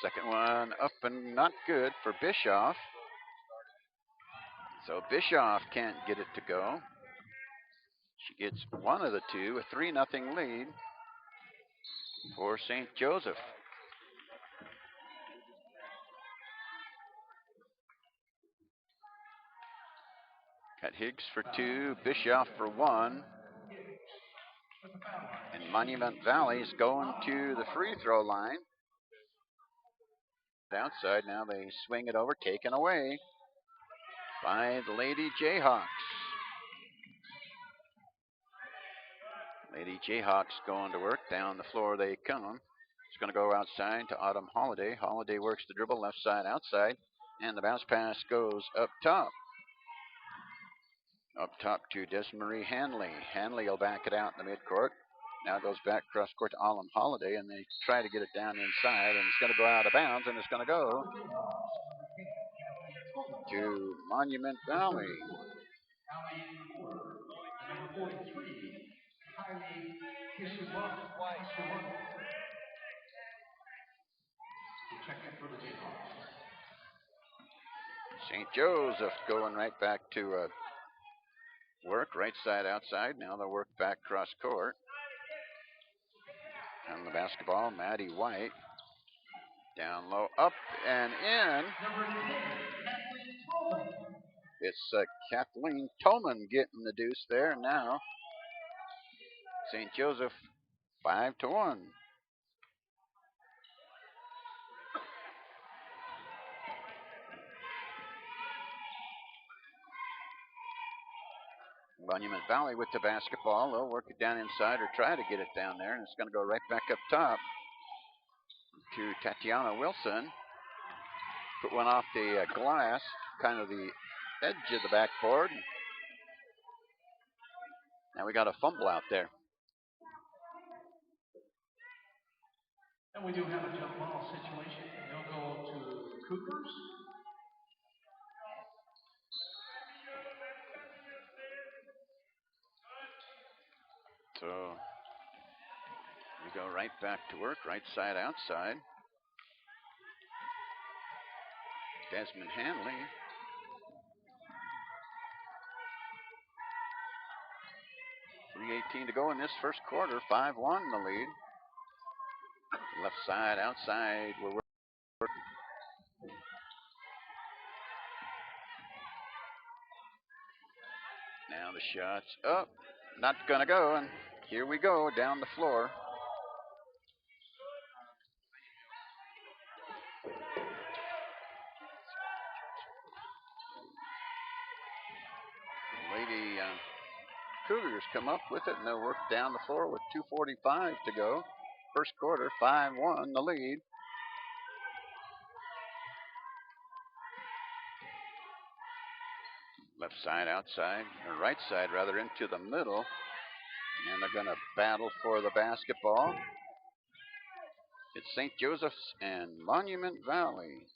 Second one up and not good for Bischoff. So Bischoff can't get it to go. She gets one of the two, a 3-0 lead for St. Joseph. Got Higgs for 2, Bischoff for 1. And Monument Valley's going to the free throw line. Outside now, they swing it over, taken away by the Lady Jayhawks. Lady Jayhawks going to work. Down the floor they come. It's going to go outside to Autumn Holiday. Holiday works the dribble, left side, outside. And the bounce pass goes up top. Up top to Desmarie Hanley. Hanley will back it out in the midcourt. Now goes back cross court to Autumn Holiday, and they try to get it down inside, and it's going to go out of bounds, and it's going to go to Monument Valley. St. Joseph going right back to work, right side outside. Now they'll work back cross court. On the basketball, Maddie White. Down low, up and in. It's Kathleen Toman getting the deuce there. Now St. Joseph 5-1. Monument Valley with the basketball. They'll work it down inside or try to get it down there, and it's going to go right back up top to Tatiana Wilson. Put one off the glass, kind of the edge of the backboard. Now we got a fumble out there. And we do have a jump ball situation. They'll go to the Cougars. So we go right back to work, right side outside. Desmond Hanley. .318 to go in this first quarter. 5-1 the lead. Left side outside. We're working. Now the shot's up. Not going to go, and here we go down the floor. Lady Cougars come up with it, and they'll work down the floor with 2:45 to go. First quarter, 5-1 the lead. Left side outside, or right side rather, into the middle. And they're going to battle for the basketball. It's St. Joseph's and Monument Valley.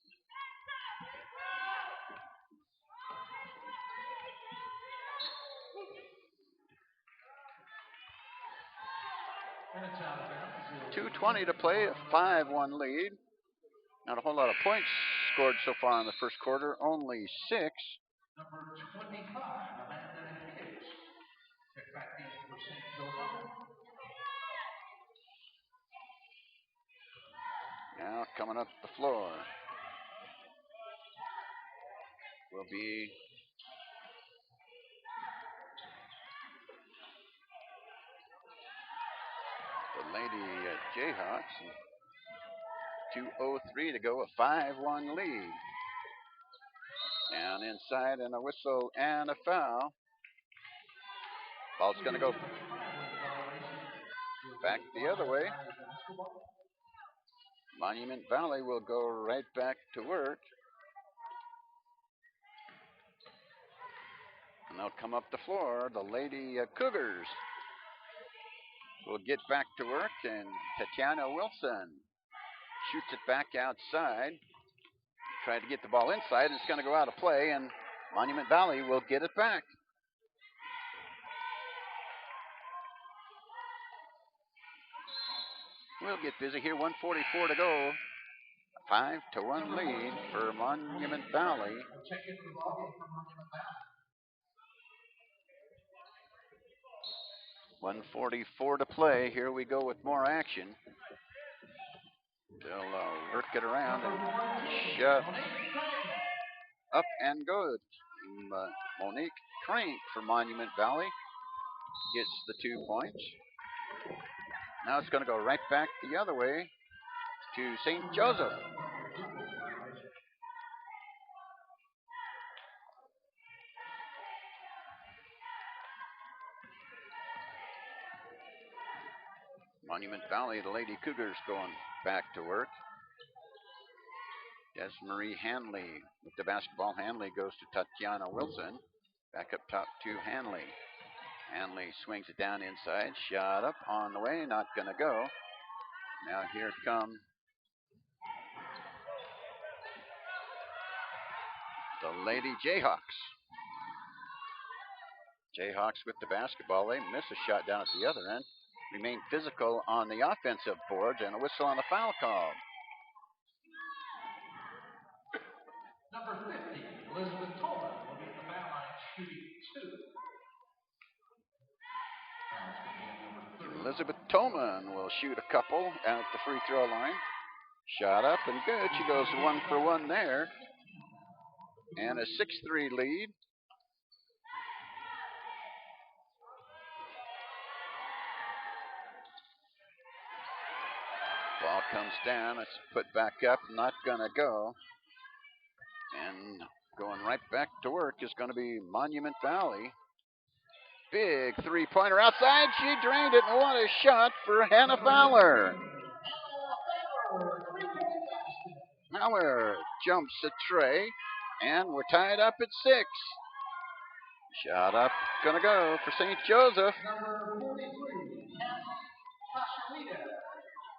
.220 to play, a 5-1 lead. Not a whole lot of points scored so far in the first quarter, only 6. Number 25, Amanda Higgs. Check back in for St. Joseph. Now coming up the floor will be the Lady Jayhawks. 2:03 to go, a 5-1 lead. Down inside, and a whistle and a foul. Ball's going to go back the other way. Monument Valley will go right back to work. And they'll come up the floor. The Lady Cougars will get back to work, and Tatiana Wilson shoots it back outside. Tried to get the ball inside, and it's going to go out of play, and Monument Valley will get it back. We'll get busy here. 1:44 to go. 5-1 lead for Monument Valley. Check into the ballgame for Monument Valley. 1:44 to play. Here we go with more action. They'll work it around and shut up and good. Monique Crank for Monument Valley gets the 2 points. Now it's going to go right back the other way to St. Joseph. Monument Valley, the Lady Cougars going back to work. Desmarie Hanley with the basketball. Hanley goes to Tatiana Wilson. Back up top to Hanley. Hanley swings it down inside. Shot up on the way, not going to go. Now here come the Lady Jayhawks. Jayhawks with the basketball. They miss a shot down at the other end. Remain physical on the offensive boards, and a whistle on the foul call. Number 50, Elizabeth Tolman will be at the foul line shooting 2. Elizabeth Tolman will shoot a couple at the free throw line. Shot up and good. She goes 1 for 1 there. And a 6-3 lead. Ball comes down. It's put back up. Not going to go. And going right back to work is going to be Monument Valley. Big three-pointer outside. She drained it. And what a shot for Hannah Fowler. Fowler jumps a tray. And we're tied up at 6. Shot up. Going to go for St. Joseph.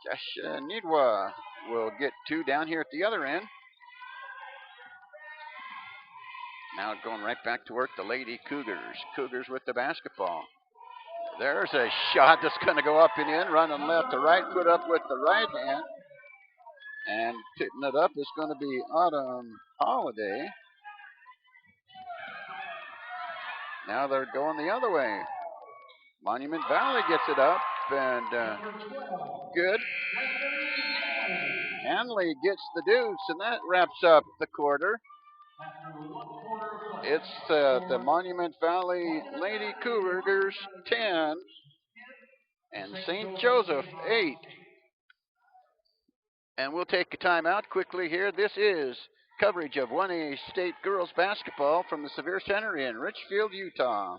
Jasha Nidwa will get 2 down here at the other end. Now going right back to work, the Lady Cougars. Cougars with the basketball. There's a shot that's going to go up and in, running left to right, put up with the right hand. And picking it up is going to be Autumn Holiday. Now they're going the other way. Monument Valley gets it up, and good. Hanley gets the deuce, and that wraps up the quarter. It's the Monument Valley Lady Cougars 10 and St. Joseph 8. And we'll take a timeout quickly here. This is coverage of 1A State Girls Basketball from the Sevier Center in Richfield, Utah.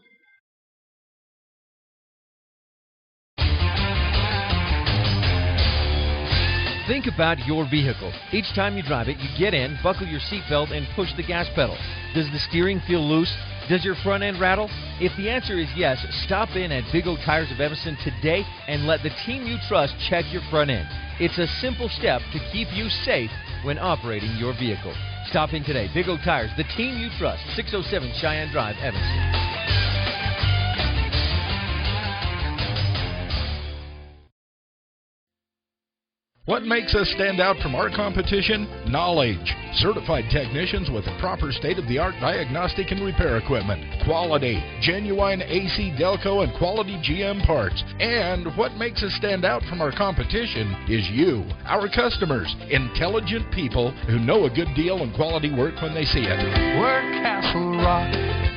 Think about your vehicle. Each time you drive it, you get in, buckle your seatbelt, and push the gas pedal. Does the steering feel loose? Does your front end rattle? If the answer is yes, stop in at Big O Tires of Evanston today and let the team you trust check your front end. It's a simple step to keep you safe when operating your vehicle. Stop in today. Big O Tires, the team you trust. 607 Cheyenne Drive, Evanston. What makes us stand out from our competition? Knowledge. Certified technicians with proper state-of-the-art diagnostic and repair equipment. Quality. Genuine AC Delco and quality GM parts. And what makes us stand out from our competition is you, our customers. Intelligent people who know a good deal and quality work when they see it. We're Castle Rock.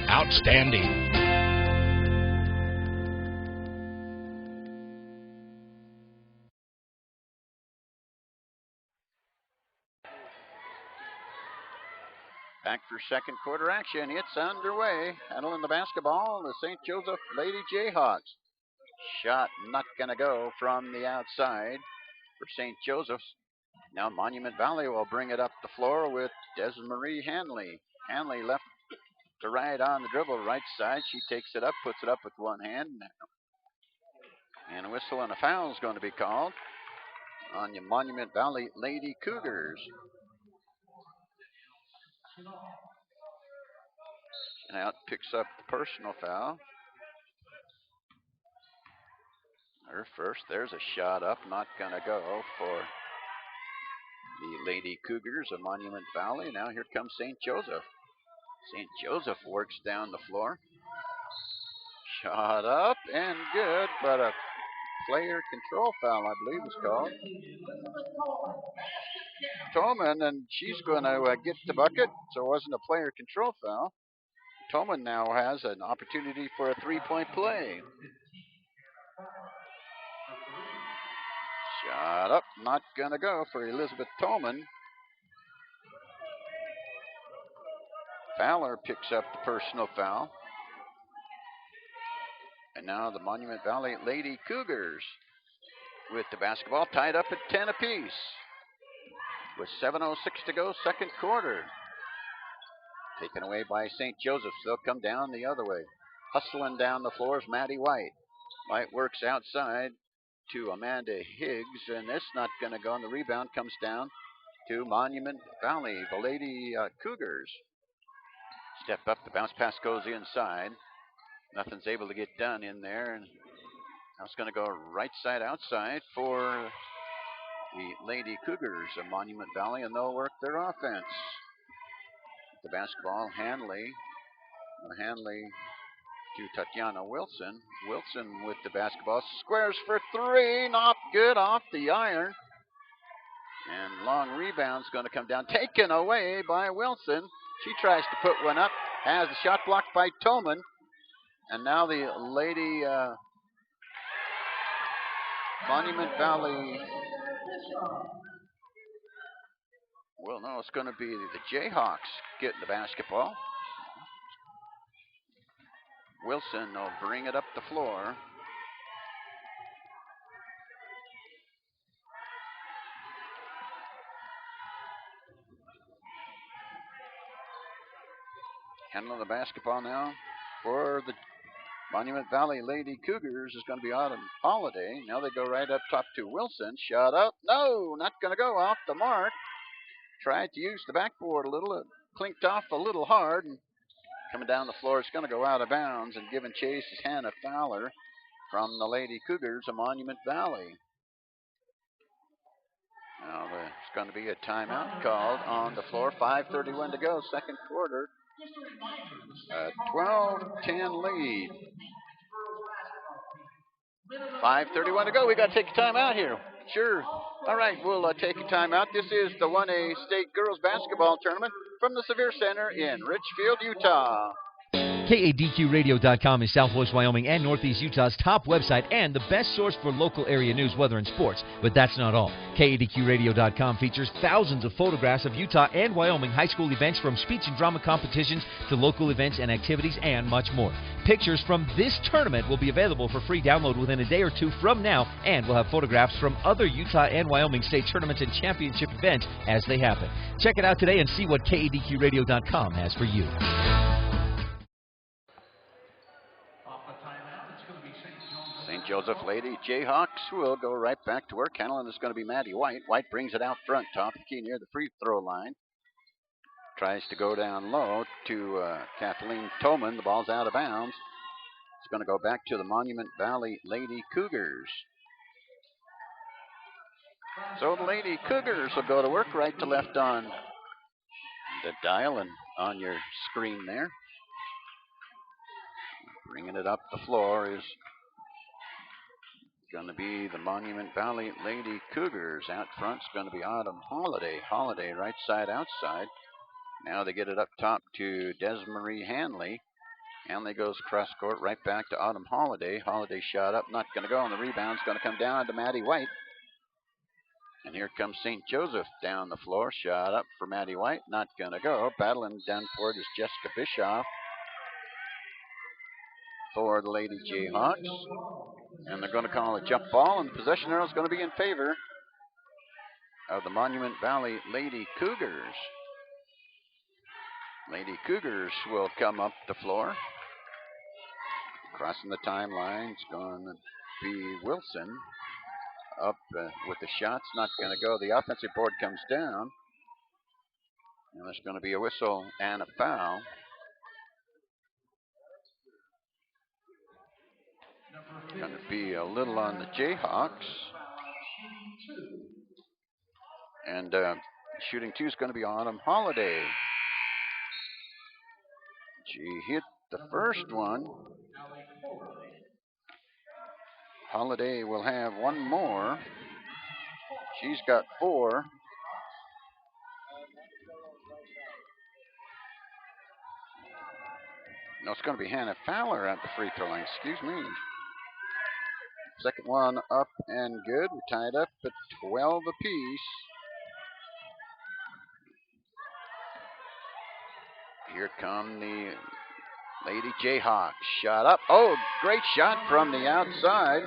Outstanding. Back for second quarter action. It's underway. Handling the basketball, the St. Joseph Lady Jayhawks. Shot not going to go from the outside for St. Joseph's. Now Monument Valley will bring it up the floor with Desmarie Hanley. Hanley left to right on the dribble, right side. She takes it up, puts it up with one hand. And a whistle and a foul is going to be called on your Monument Valley Lady Cougars. And out picks up the personal foul. Her first. There's a shot up. Not going to go for the Lady Cougars of Monument Valley. Now here comes St. Joseph. St. Joseph works down the floor. Shot up and good, but a player control foul, I believe, was called. Toman, and she's going to get the bucket, so it wasn't a player control foul. Toman now has an opportunity for a three-point play. Shot up, not going to go for Elizabeth Toman. Fowler picks up the personal foul. And now the Monument Valley Lady Cougars with the basketball tied up at 10 apiece. With 7:06 to go, second quarter. Taken away by St. Joseph's. They'll come down the other way. Hustling down the floor is Maddie White. White works outside to Amanda Higgs, and it's not going to go. And the rebound comes down to Monument Valley. The Lady Cougars step up. The bounce pass goes inside. Nothing's able to get done in there. And now it's going to go right side outside for the Lady Cougars of Monument Valley, and they'll work their offense. The basketball, Hanley to Tatiana Wilson. Wilson with the basketball, squares for three, not good, off the iron. And long rebound's going to come down, taken away by Wilson. She tries to put one up, has the shot blocked by Toman. And now the Lady Monument Valley, well, no, it's going to be the Jayhawks getting the basketball. Wilson will bring it up the floor. Handling the basketball now for the Monument Valley Lady Cougars is going to be Autumn Holiday. Now they go right up top to Wilson. Shot up. No, not going to go, off the mark. Tried to use the backboard a little. It clinked off a little hard. And coming down the floor, it's going to go out of bounds. And giving chase is Hannah Fowler from the Lady Cougars of Monument Valley. Now there's going to be a timeout called on the floor. 5:31 to go, second quarter. 12-10 lead. 5:31 to go. We got to take a timeout here. Sure. All right, we'll take a timeout. This is the 1A State Girls Basketball Tournament from the Sevier Center in Richfield, Utah. KADQRadio.com is Southwest Wyoming and Northeast Utah's top website and the best source for local area news, weather, and sports. But that's not all. KADQRadio.com features thousands of photographs of Utah and Wyoming high school events, from speech and drama competitions to local events and activities and much more. Pictures from this tournament will be available for free download within a day or two from now, and we'll have photographs from other Utah and Wyoming state tournaments and championship events as they happen. Check it out today and see what KADQRadio.com has for you. St. Joseph Lady Jayhawks will go right back to work. Handling is going to be Maddie White. White brings it out front, top of the key near the free throw line. Tries to go down low to Kathleen Toman. The ball's out of bounds. It's going to go back to the Monument Valley Lady Cougars. So the Lady Cougars will go to work, right to left on the dial and on your screen there. Bringing it up the floor is going to be the Monument Valley Lady Cougars. Out front's going to be Autumn Holiday. Holiday right side outside. Now they get it up top to Desmarie Hanley. Hanley goes cross court right back to Autumn Holiday. Holiday shot up, not going to go, and the rebound's going to come down to Maddie White. And here comes St. Joseph down the floor. Shot up for Maddie White, not going to go. Battling down for it is Jessica Bischoff for the Lady Jayhawks. And they're going to call a jump ball, and the possession arrow is going to be in favor of the Monument Valley Lady Cougars. Lady Cougars will come up the floor. Crossing the timeline, it's going to be Wilson. Up with the shots, not going to go. The offensive board comes down. And there's going to be a whistle and a foul. Going to be a little on the Jayhawks. And Shooting 2 is going to be Autumn Holiday. She hit the first one. Holiday will have one more. She's got 4. No, it's going to be Hannah Fowler at the free throw line. Excuse me. Second one up and good. We're tied up at 12 apiece. Here come the Lady Jayhawks. Shot up. Oh, great shot from the outside.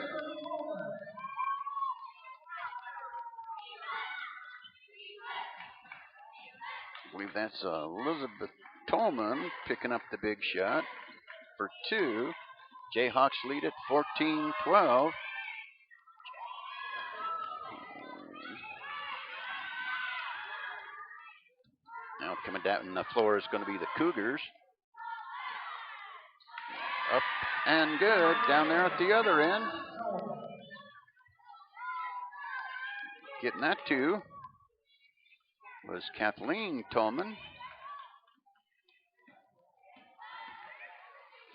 I believe that's Elizabeth Tolman picking up the big shot for 2. Jayhawks lead at 14-12. Now coming down the floor is going to be the Cougars. Up and good down there at the other end. Getting that 2 was Kathleen Tolman.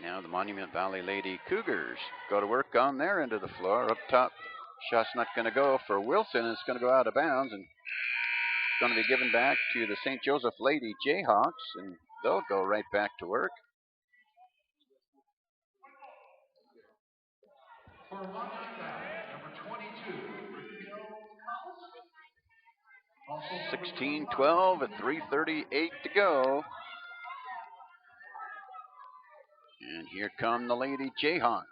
Now the Monument Valley Lady Cougars go to work on their end of the floor. Up top, shot's not going to go for Wilson. It's going to go out of bounds and it's going to be given back to the St. Joseph Lady Jayhawks, and they'll go right back to work. For Monument Valley, number 22, 16-12 at 3:38 to go. And here come the Lady Jayhawks.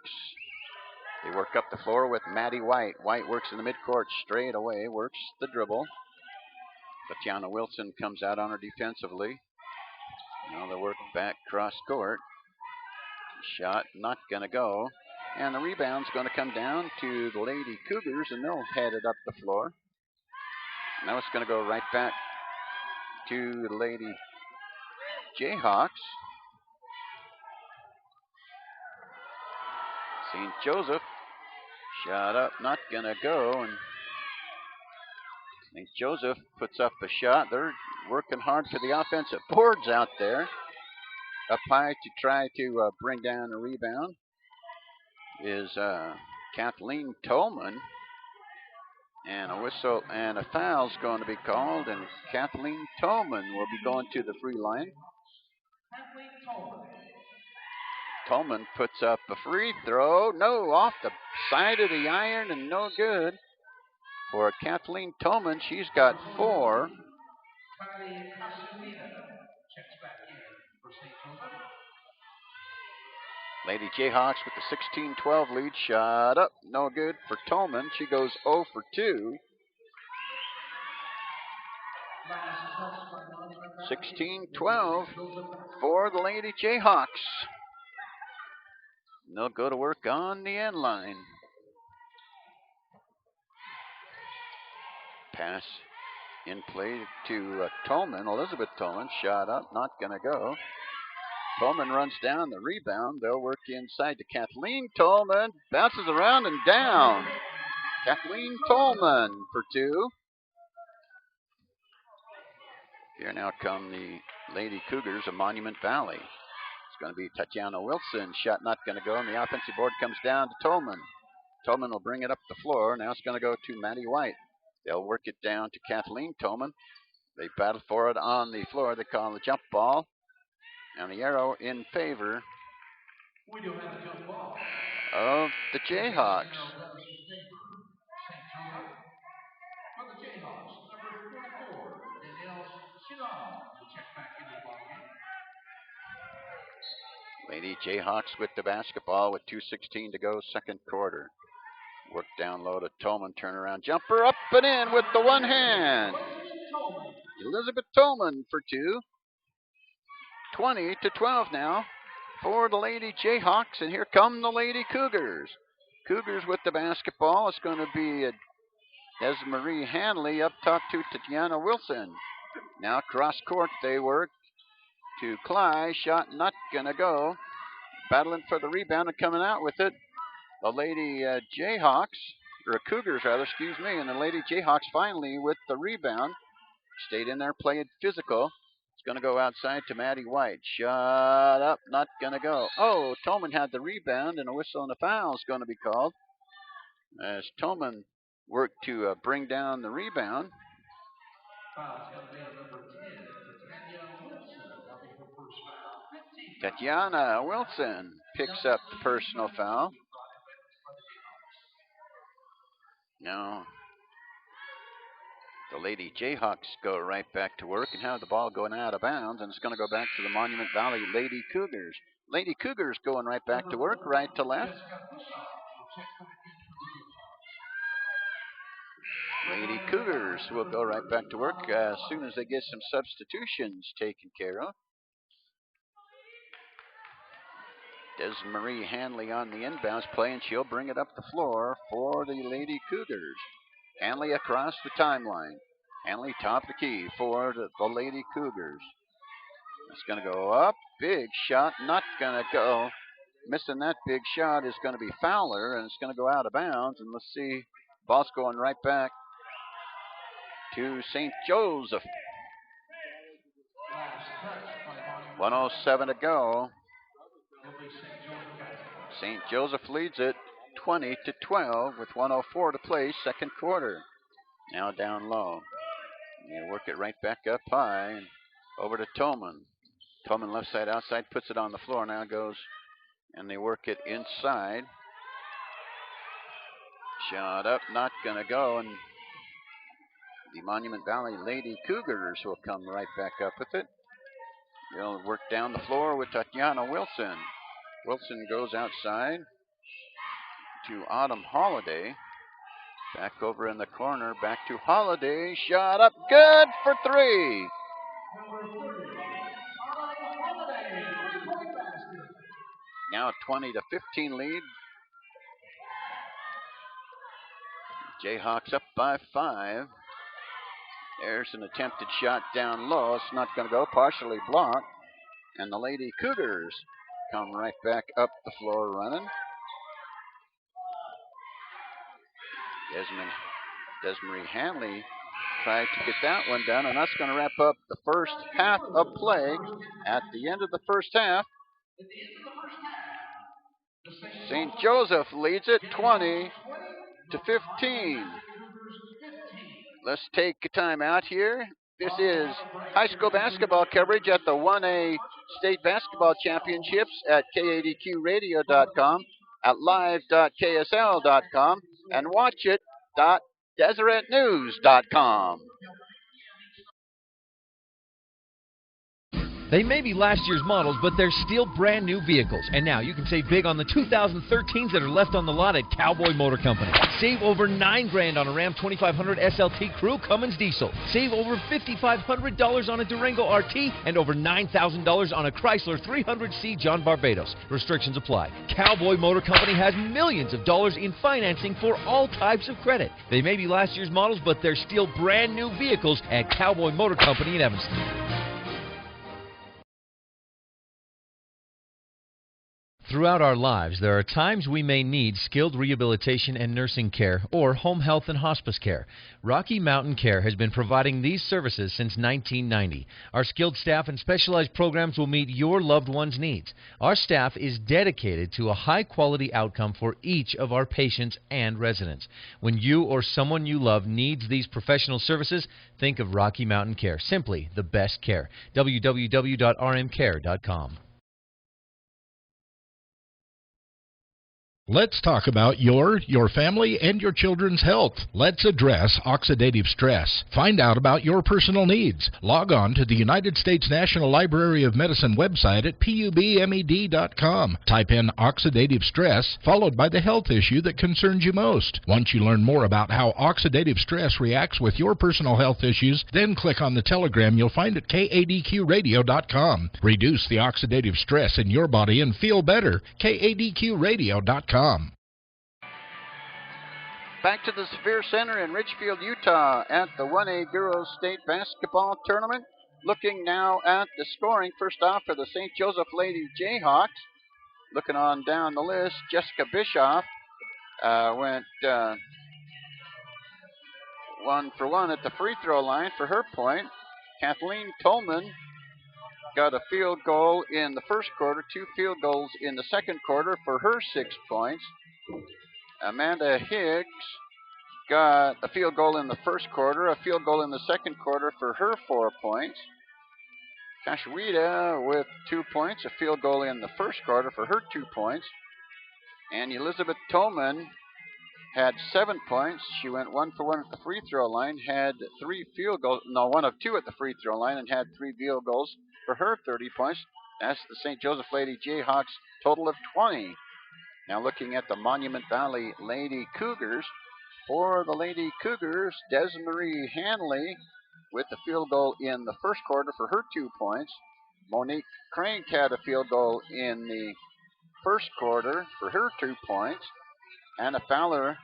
They work up the floor with Maddie White. White works in the midcourt straight away, works the dribble. Tatiana Wilson comes out on her defensively. Now they work back cross court. Shot not going to go. And the rebound's going to come down to the Lady Cougars, and they'll head it up the floor. Now it's going to go right back to the Lady Jayhawks. St. Joseph, shot up, not going to go. And St. Joseph puts up a shot. They're working hard for the offensive boards out there. Up high to try to bring down a rebound is Kathleen Tolman. And a whistle and a foul's going to be called, and Kathleen Tolman will be going to the free line. Tolman puts up a free throw. No, off the side of the iron and no good. For Kathleen Tolman, she's got 4. Lady Jayhawks with the 16-12 lead. Shot up, no good for Tolman. She goes 0 for 2. 16-12 for the Lady Jayhawks. And they'll go to work on the end line. Pass in play to Tolman. Elizabeth Tolman, shot up, not going to go. Tolman runs down the rebound. They'll work inside to Kathleen Tolman. Bounces around and down. Kathleen Tolman for 2. Here now come the Lady Cougars of Monument Valley. It's going to be Tatiana Wilson. Shot not going to go, and the offensive board comes down to Tolman. Tolman will bring it up the floor. Now it's going to go to Maddie White. They'll work it down to Kathleen Tolman. They battle for it on the floor. They call the jump ball. And the arrow in favor of the Jayhawks. Lady Jayhawks with the basketball with 2:16 to go, second quarter. Work down low to Tolman, turnaround jumper, up and in with the one hand. Elizabeth Tolman for 2. 20-12 now for the Lady Jayhawks, and here come the Lady Cougars. Cougars with the basketball. It's going to be Desmarie Hanley up top to Tatiana Wilson. Now cross court they work to Cly. Shot not going to go. Battling for the rebound and coming out with it. The Lady Jayhawks, or Cougars rather, excuse me, and the Lady Jayhawks finally with the rebound. stayed in there, played physical. It's going to go outside to Maddie White. Shot up, not going to go. Oh, Tolman had the rebound, and a whistle and a foul is going to be called as Tolman worked to bring down the rebound. Foul's going to be on number 10, Titania Wilson. That'll be her first foul. 15. Tatiana Wilson picks up the personal foul. Now, the Lady Jayhawks go right back to work and have the ball going out of bounds, and it's going to go back to the Monument Valley Lady Cougars. Lady Cougars going right back to work, right to left. Lady Cougars will go right back to work as soon as they get some substitutions taken care of. Desmarie Hanley on the inbounds play, and she'll bring it up the floor for the Lady Cougars. Hanley across the timeline. Hanley top the key for the Lady Cougars. It's going to go up. Big shot, not going to go. Missing that big shot is going to be Fowler, and it's going to go out of bounds. And let's see, ball's going right back to St. Joseph. 1:07 to go. St. Joseph leads it 20-12 with 1:04 to play, second quarter. Now down low. They work it right back up high and over to Tolman. Tolman left side outside, puts it on the floor. Now goes and they work it inside. Shot up, not going to go. And the Monument Valley Lady Cougars will come right back up with it. They'll work down the floor with Tatiana Wilson. Wilson goes outside to Autumn Holiday. Back over in the corner, back to Holiday. Shot up, good for three. Now 20-15 lead. Jayhawks up by 5. There's an attempted shot down low. It's not going to go, partially blocked. And the Lady Cougars come right back up the floor running. Desmarie Hanley tried to get that one done, and that's going to wrap up the first half of play. At the end of the first half, St. Joseph leads it 20-15. Let's take a time out here. This is high school basketball coverage at the 1A State Basketball Championships at KADQradio.com, at live.ksl.com, and watchit.deseretnews.com. They may be last year's models, but they're still brand new vehicles. And now you can save big on the 2013s that are left on the lot at Cowboy Motor Company. Save over $9,000 on a Ram 2500 SLT Crew Cummins diesel. Save over $5,500 on a Durango RT and over $9,000 on a Chrysler 300C John Barbados. Restrictions apply. Cowboy Motor Company has millions of dollars in financing for all types of credit. They may be last year's models, but they're still brand new vehicles at Cowboy Motor Company in Evanston. Throughout our lives, there are times we may need skilled rehabilitation and nursing care or home health and hospice care. Rocky Mountain Care has been providing these services since 1990. Our skilled staff and specialized programs will meet your loved one's needs. Our staff is dedicated to a high-quality outcome for each of our patients and residents. When you or someone you love needs these professional services, think of Rocky Mountain Care. Simply the best care. www.rmcare.com. Let's talk about your family, and your children's health. Let's address oxidative stress. Find out about your personal needs. Log on to the United States National Library of Medicine website at pubmed.com. Type in oxidative stress, followed by the health issue that concerns you most. Once you learn more about how oxidative stress reacts with your personal health issues, then click on the telegram you'll find at kadqradio.com. Reduce the oxidative stress in your body and feel better. kadqradio.com. Back to the Sphere Center in Richfield, Utah at the 1A Girls State Basketball Tournament. Looking now at the scoring. First off for the St. Joseph Lady Jayhawks. Looking on down the list, Jessica Bischoff went 1 for 1 at the free throw line for her point. Kathleen Tolman got a field goal in the first quarter, 2 field goals in the second quarter for her 6 points. Amanda Higgs got a field goal in the first quarter, a field goal in the second quarter for her 4 points. Kashwita with 2 points, a field goal in the first quarter for her 2 points. And Elizabeth Tolman had 7 points. She went 1 for 1 at the free throw line, had 3 field goals, 1 of 2 at the free throw line, and had 3 field goals for her 30 points. That's the St. Joseph Lady Jayhawks total of 20. Now looking at the Monument Valley Lady Cougars. For the Lady Cougars, Desmarie Hanley with the field goal in the first quarter for her 2 points. Monique Crank had a field goal in the first quarter for her 2 points. Anna Fowler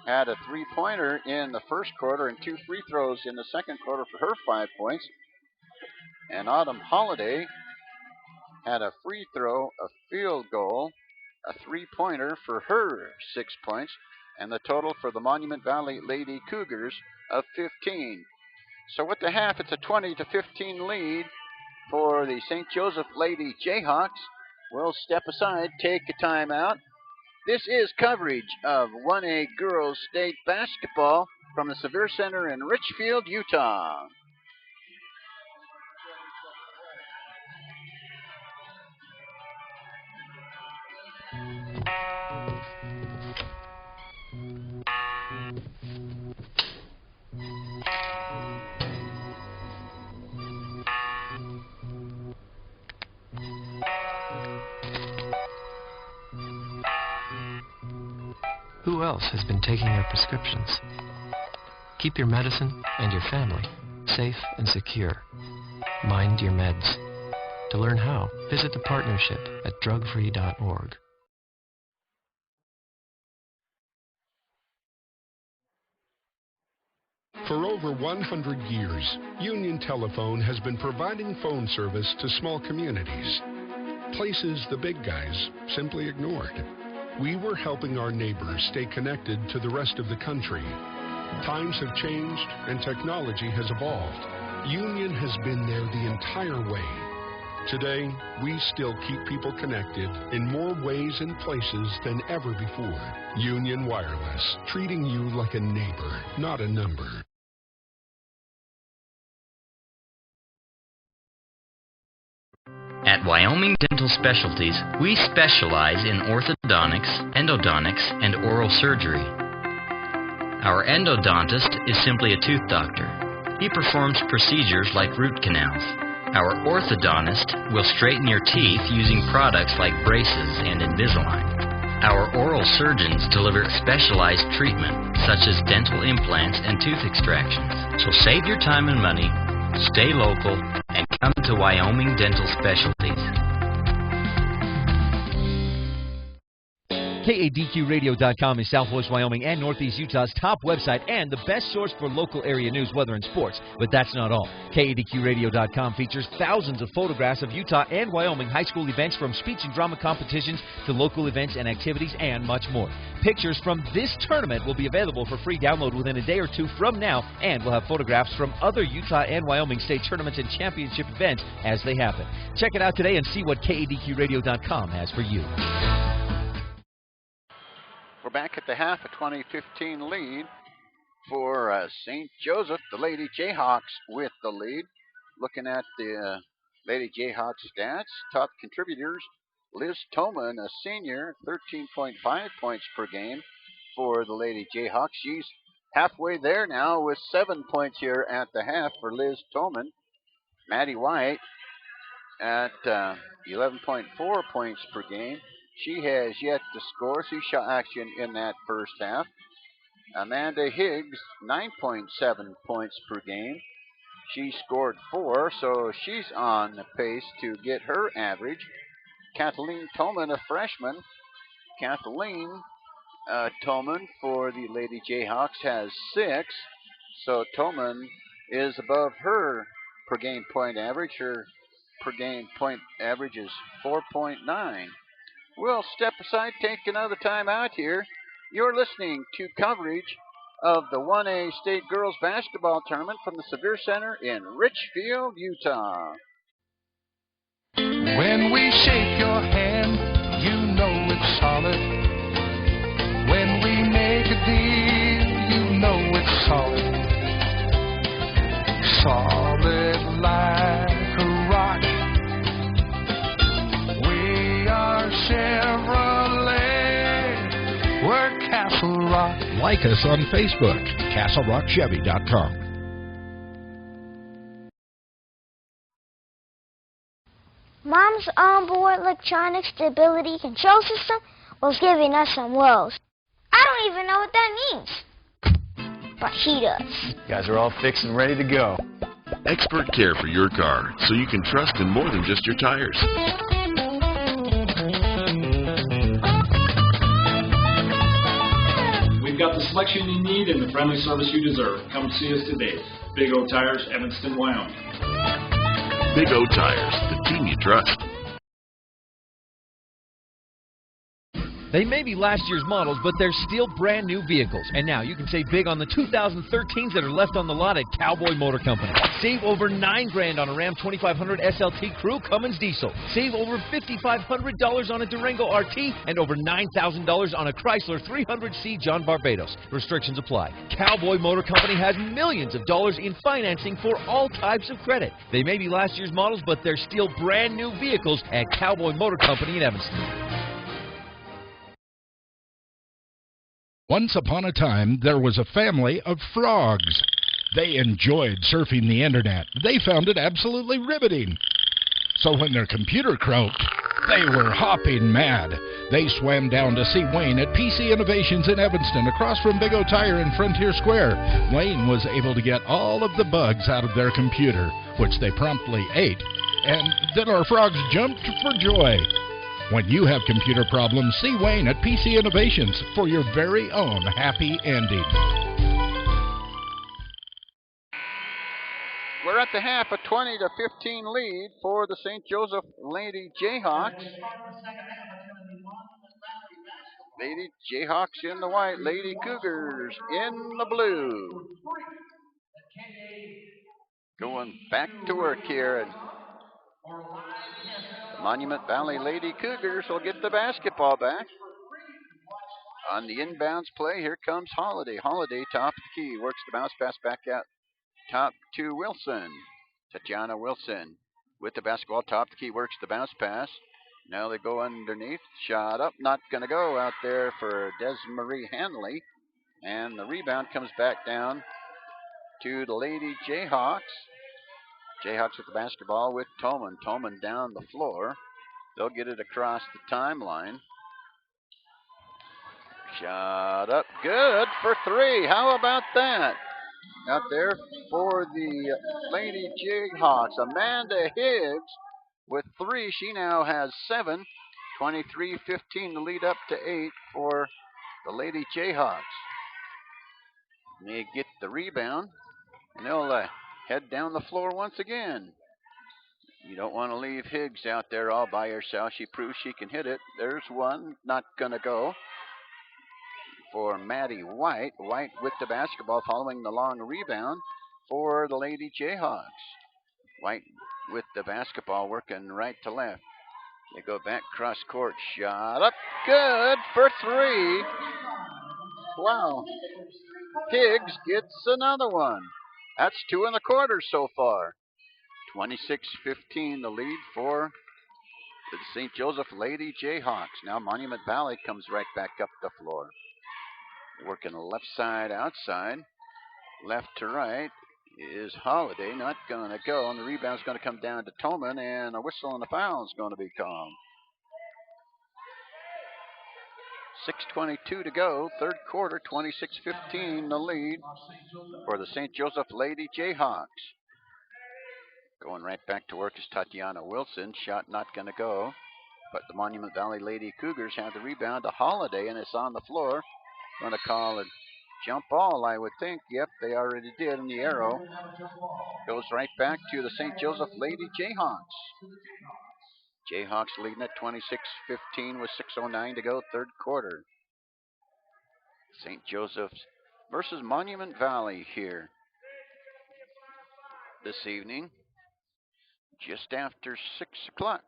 had a 3-pointer in the first quarter and 2 free throws in the second quarter for her 5 points. And Autumn Holiday had a free throw, a field goal, a 3-pointer for her 6 points, and the total for the Monument Valley Lady Cougars of 15. So at the half, it's a 20-15 lead for the St. Joseph Lady Jayhawks. We'll step aside, take a timeout. This is coverage of 1A Girls State Basketball from the Sevier Center in Richfield, Utah. Who else has been taking your prescriptions? Keep your medicine and your family safe and secure. Mind your meds. To learn how, visit the partnership at drugfree.org. For over 100 years, Union Telephone has been providing phone service to small communities, places the big guys simply ignored. We were helping our neighbors stay connected to the rest of the country. Times have changed and technology has evolved. Union has been there the entire way. Today, we still keep people connected in more ways and places than ever before. Union Wireless, treating you like a neighbor, not a number. At Wyoming Dental Specialties, we specialize in orthodontics, endodontics, and oral surgery. Our endodontist is simply a tooth doctor. He performs procedures like root canals. Our orthodontist will straighten your teeth using products like braces and Invisalign. Our oral surgeons deliver specialized treatment, such as dental implants and tooth extractions. So save your time and money, stay local, and come to Wyoming Dental Specialties. KADQRadio.com is Southwest Wyoming and Northeast Utah's top website and the best source for local area news, weather, and sports. But that's not all. KADQRadio.com features thousands of photographs of Utah and Wyoming high school events, from speech and drama competitions to local events and activities and much more. Pictures from this tournament will be available for free download within a day or two from now, and we'll have photographs from other Utah and Wyoming state tournaments and championship events as they happen. Check it out today and see what KADQRadio.com has for you. We're back at the half, a 20-15 lead for St. Joseph. The Lady Jayhawks with the lead. Looking at the Lady Jayhawks stats, top contributors, Liz Toman, a senior, 13.5 points per game for the Lady Jayhawks. She's halfway there now with 7 points here at the half for Liz Toman. Maddie White at 11.4 points per game. She has yet to score. She saw action in that first half. Amanda Higgs, 9.7 points per game. She scored 4, so she's on the pace to get her average. Kathleen Tolman, a freshman. Kathleen Tolman for the Lady Jayhawks has 6, so Tolman is above her per game point average. Her per game point average is 4.9. We'll step aside, take another time out here. You're listening to coverage of the 1A State Girls Basketball Tournament from the Sevier Center in Richfield, Utah. When we shake your hand, you know it's solid. When we make a deal, you know it's solid. Solid like a rock. We are Chevrolet. We're Castle Rock. Like us on Facebook, CastleRockChevy.com. Mom's onboard electronic stability control system was giving us some woes. I don't even know what that means. But he does. You guys are all fixed and ready to go. Expert care for your car, so you can trust in more than just your tires. We've got the selection you need and the friendly service you deserve. Come see us today. Big O Tires, Evanston, Wyoming. Big O Tires, the team you trust. They may be last year's models, but they're still brand new vehicles. And now you can save big on the 2013s that are left on the lot at Cowboy Motor Company. Save over $9,000 on a Ram 2500 SLT Crew Cummins diesel. Save over $5,500 on a Durango RT and over $9,000 on a Chrysler 300C John Barbados. Restrictions apply. Cowboy Motor Company has millions of dollars in financing for all types of credit. They may be last year's models, but they're still brand new vehicles at Cowboy Motor Company in Evanston. Once upon a time, there was a family of frogs. They enjoyed surfing the internet. They found it absolutely riveting. So when their computer croaked, they were hopping mad. They swam down to see Wayne at PC Innovations in Evanston, across from Big O Tire in Frontier Square. Wayne was able to get all of the bugs out of their computer, which they promptly ate. And then our frogs jumped for joy. When you have computer problems, see Wayne at PC Innovations for your very own happy ending. We're at the half, a 20-15 lead for the St. Joseph Lady Jayhawks. Lady Jayhawks in the white, Lady Cougars in the blue. Going back to work here, and the Monument Valley Lady Cougars will get the basketball back. On the inbounds play, here comes Holiday. Holiday, top of the key, works the bounce pass back out top to Wilson. Tatiana Wilson with the basketball, top of the key, works the bounce pass. Now they go underneath, shot up, not going to go out there for Desmarie Hanley. And the rebound comes back down to the Lady Jayhawks. Jayhawks with the basketball with Toman. Toman down the floor. They'll get it across the timeline. Shot up, good for three. How about that? Out there for the Lady Jayhawks, Amanda Higgs with three. She now has 7. 23-15 to lead up to 8 for the Lady Jayhawks. They get the rebound, and they'll head down the floor once again. You don't want to leave Higgs out there all by herself. She proves she can hit it. There's one, not going to go. For Maddie White. White with the basketball following the long rebound for the Lady Jayhawks. White with the basketball working right to left. They go back cross court. Shot up. Good for 3. Wow. Higgs gets another one. That's 2 in the quarter so far. 26-15 the lead for the St. Joseph Lady Jayhawks. Now Monument Valley comes right back up the floor. Working left side outside. Left to right is Holiday. Not going to go. And the rebound's going to come down to Toman. And a whistle and a foul is going to be called. 6:22 to go. Third quarter. 26-15 the lead for the St. Joseph Lady Jayhawks. Going right back to work is Tatiana Wilson. Shot not going to go. But the Monument Valley Lady Cougars have the rebound to Holiday. And it's on the floor. Going to call a jump ball, I would think. Yep, they already did. And the arrow goes right back to the St. Joseph Lady Jayhawks. Jayhawks leading at 26-15 with 6:09 to go, third quarter. St. Joseph's versus Monument Valley here this evening, just after 6 o'clock.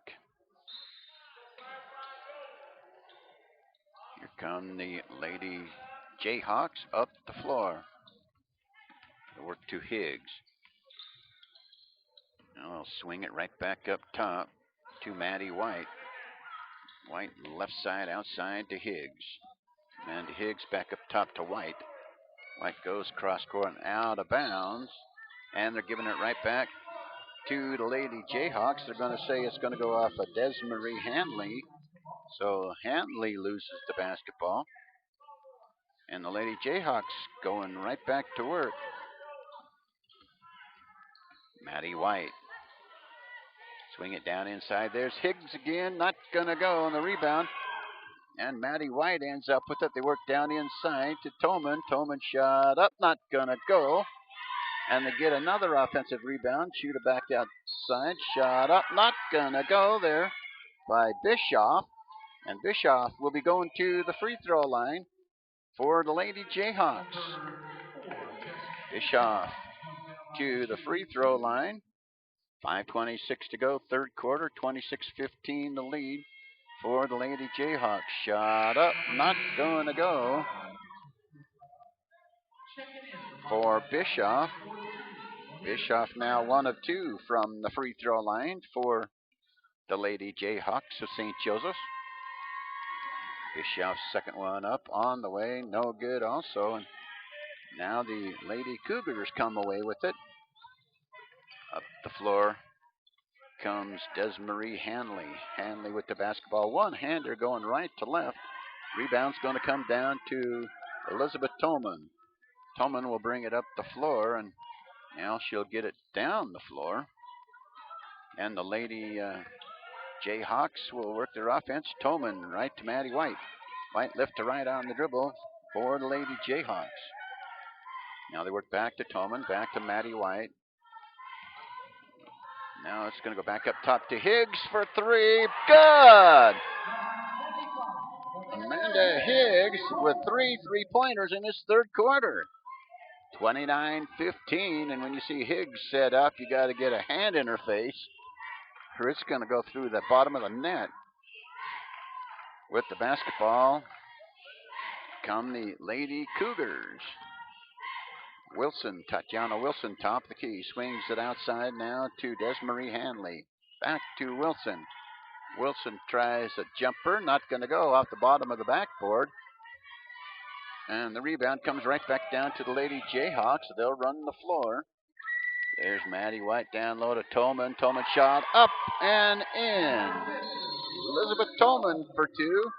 Here come the Lady Jayhawks up the floor. They work to Higgs. Now they'll swing it right back up top to Maddie White. White left side outside to Higgs. And Higgs back up top to White. White goes cross court and out of bounds. And they're giving it right back to the Lady Jayhawks. They're going to say it's going to go off of Desmarie Hanley. So Hanley loses the basketball. And the Lady Jayhawks going right back to work. Maddie White. Swing it down inside. There's Higgs again. Not going to go on the rebound. And Maddie White ends up with it. They work down inside to Toman. Toman shot up. Not going to go. And they get another offensive rebound. Shoot it back outside. Shot up. Not going to go there by Bischoff. And Bischoff will be going to the free throw line for the Lady Jayhawks. Bischoff to the free throw line. 5:26 to go, third quarter, 26-15 the lead for the Lady Jayhawks. Shot up, not going to go for Bischoff. Bischoff now 1 of 2 from the free throw line for the Lady Jayhawks of St. Joseph's. Bischoff's second one up on the way, no good also. And now the Lady Cougars come away with it. Up the floor comes Desmarie Hanley. Hanley with the basketball. One-hander going right to left. Rebound's going to come down to Elizabeth Toman. Toman will bring it up the floor, and now she'll get it down the floor. And the Lady Jayhawks will work their offense. Toman right to Maddie White. White left to right on the dribble for the Lady Jayhawks. Now they work back to Toman, back to Maddie White. Now it's going to go back up top to Higgs for 3. Good! Amanda Higgs with 3 3-pointers in this third quarter. 29-15, and when you see Higgs set up, you got to get a hand in her face, or it's going to go through the bottom of the net. With the basketball come the Lady Cougars. Wilson, Tatiana Wilson, top of the key, swings it outside now to Desmarie Hanley. Back to Wilson. Wilson tries a jumper, not going to go, off the bottom of the backboard. And the rebound comes right back down to the Lady Jayhawks. They'll run the floor. There's Maddie White down low to Toman. Toman shot up and in. Elizabeth Toman for 2.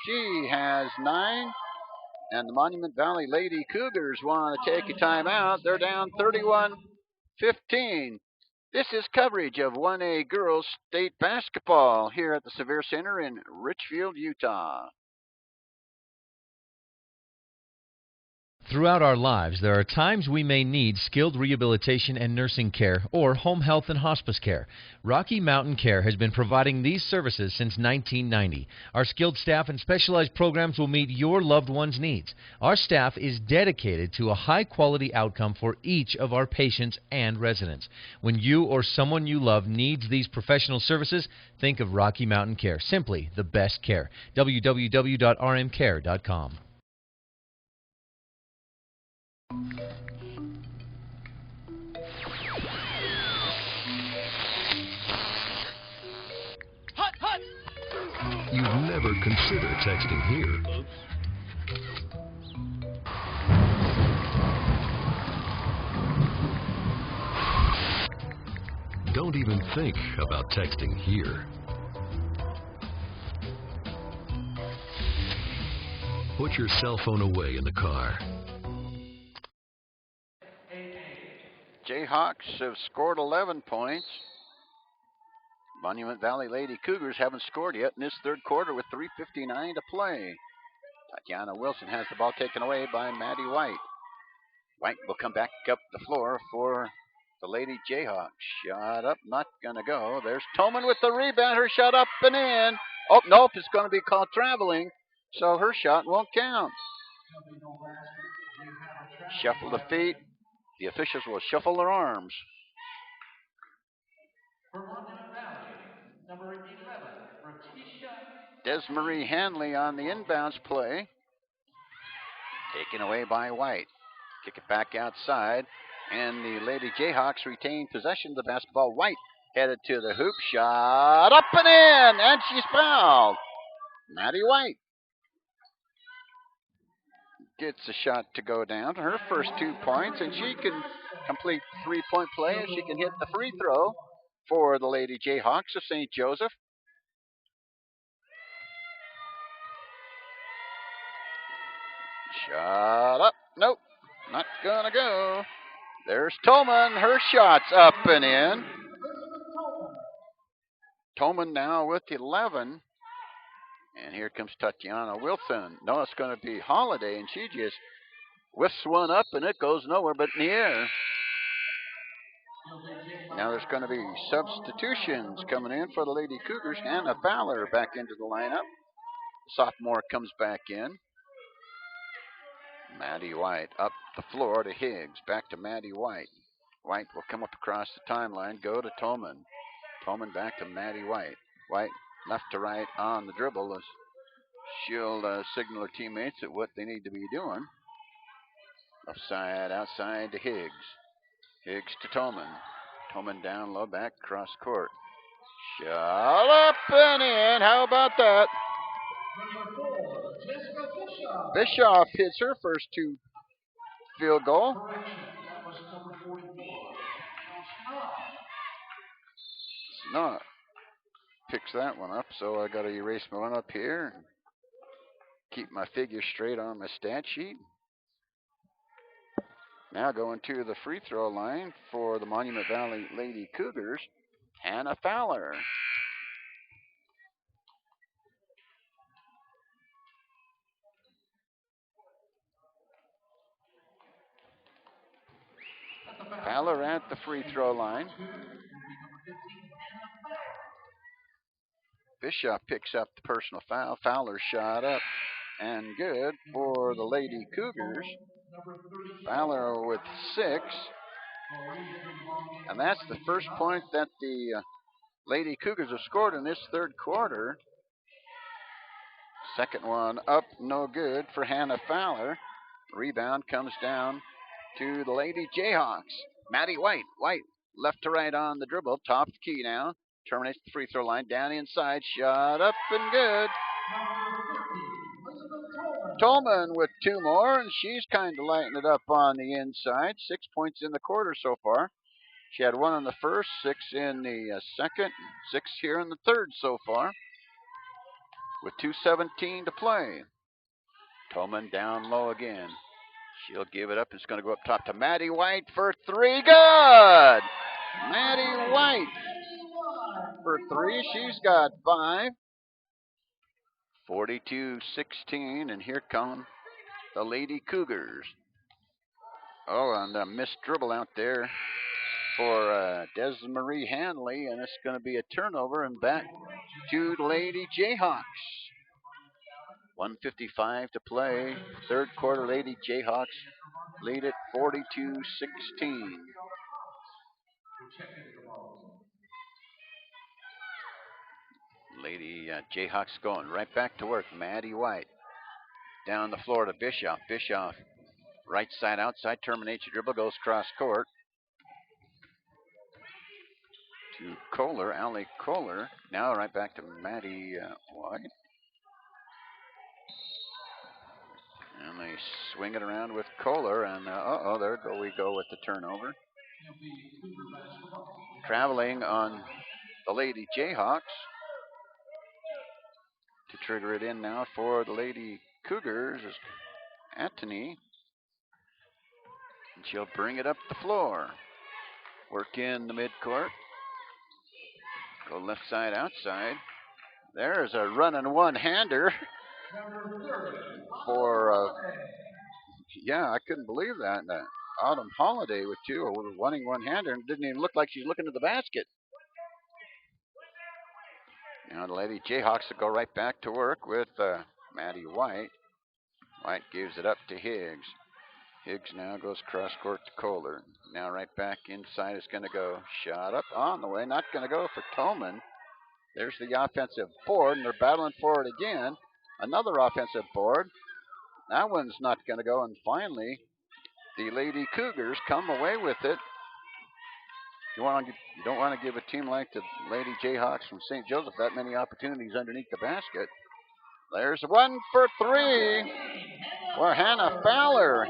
She has 9. And the Monument Valley Lady Cougars want to take a timeout. They're down 31-15. This is coverage of 1A Girls State Basketball here at the Sevier Center in Richfield, Utah. Throughout our lives, there are times we may need skilled rehabilitation and nursing care or home health and hospice care. Rocky Mountain Care has been providing these services since 1990. Our skilled staff and specialized programs will meet your loved one's needs. Our staff is dedicated to a high-quality outcome for each of our patients and residents. When you or someone you love needs these professional services, think of Rocky Mountain Care. Simply the best care. www.rmcare.com. You'd never consider texting here. Don't even think about texting here. Put your cell phone away in the car. Jayhawks have scored 11 points. Monument Valley Lady Cougars haven't scored yet in this third quarter with 3:59 to play. Tatiana Wilson has the ball taken away by Maddie White. White will come back up the floor for the Lady Jayhawks. Shot up, not going to go. There's Toman with the rebound. Her shot up and in. Oh, nope, it's going to be called traveling, so her shot won't count. Shuffle the feet. The officials will shuffle their arms. Desmarie Hanley on the inbounds play. Taken away by White. Kick it back outside. And the Lady Jayhawks retain possession of the basketball. White headed to the hoop. Shot up and in. And she's fouled. Maddie White gets a shot to go down. Her first 2 points. And she can complete 3-point play if she can hit the free throw for the Lady Jayhawks of St. Joseph. Shot up. Nope. Not gonna go. There's Tolman. Her shot's up and in. Tolman now with 11. And here comes Tatiana Wilson. No, it's going to be Holiday, and she just whiffs one up, and it goes nowhere but in the air. Now there's going to be substitutions coming in for the Lady Cougars. Hannah Fowler back into the lineup. Sophomore comes back in. Maddie White up the floor to Higgs. Back to Maddie White. White will come up across the timeline, go to Tolman. Tolman back to Maddie White. White left to right on the dribble as she'll signal her teammates at what they need to be doing. Offside, outside to Higgs. Higgs to Tolman. Tolman down low, back cross court. Shot up and in. How about that? Bischoff hits her first 2 field goal. No, picks that one up, so I got to erase my one up here. Keep my figures straight on my stat sheet. Now going to the free throw line for the Monument Valley Lady Cougars, Hannah Fowler. Fowler at the free throw line. Bischoff picks up the personal foul. Fowler shot up and good for the Lady Cougars. Fowler with 6. And that's the first point that the Lady Cougars have scored in this third quarter. Second one up, no good for Hannah Fowler. Rebound comes down to the Lady Jayhawks. Maddie White. White left to right on the dribble. Top key now. Terminates the free throw line. Down inside. Shot up and good. Tolman with 2 more, and she's kind of lighting it up on the inside. 6 points in the quarter so far. She had 1 in the first, 6 in the second, 6 here in the third so far. With 2:17 to play. Tolman down low again. She'll give it up. It's going to go up top to Maddie White for 3. Good! Maddie White for 3. She's got 5. 42-16, and here come the Lady Cougars. Oh, and a missed dribble out there for Desmarie Hanley, and it's going to be a turnover and back to the Lady Jayhawks. 1:55 to play. Third quarter, Lady Jayhawks lead it 42-16. Lady Jayhawks going right back to work. Maddie White down the floor to Bischoff. Bischoff right side outside, terminates your dribble, goes cross court to Kohler, Allie Kohler. Now right back to Maddie White. And they swing it around with Kohler, and there we go with the turnover. Traveling on the Lady Jayhawks to trigger it in now for the Lady Cougars is Antony. And she'll bring it up the floor. Work in the midcourt. Go left side outside. There's a running one-hander for, I couldn't believe that. Autumn Holiday with 2, or running one-hander, and didn't even look like she's looking to the basket. Now the Lady Jayhawks will go right back to work with Maddie White. White gives it up to Higgs. Higgs now goes cross court to Kohler. Now right back inside is going to go. Shot up on the way. Not going to go for Tolman. There's the offensive board, and they're battling for it again. Another offensive board. That one's not going to go, and finally, the Lady Cougars come away with it. You don't want to give a team like the Lady Jayhawks from St. Joseph that many opportunities underneath the basket. There's one for three, where Hannah Fowler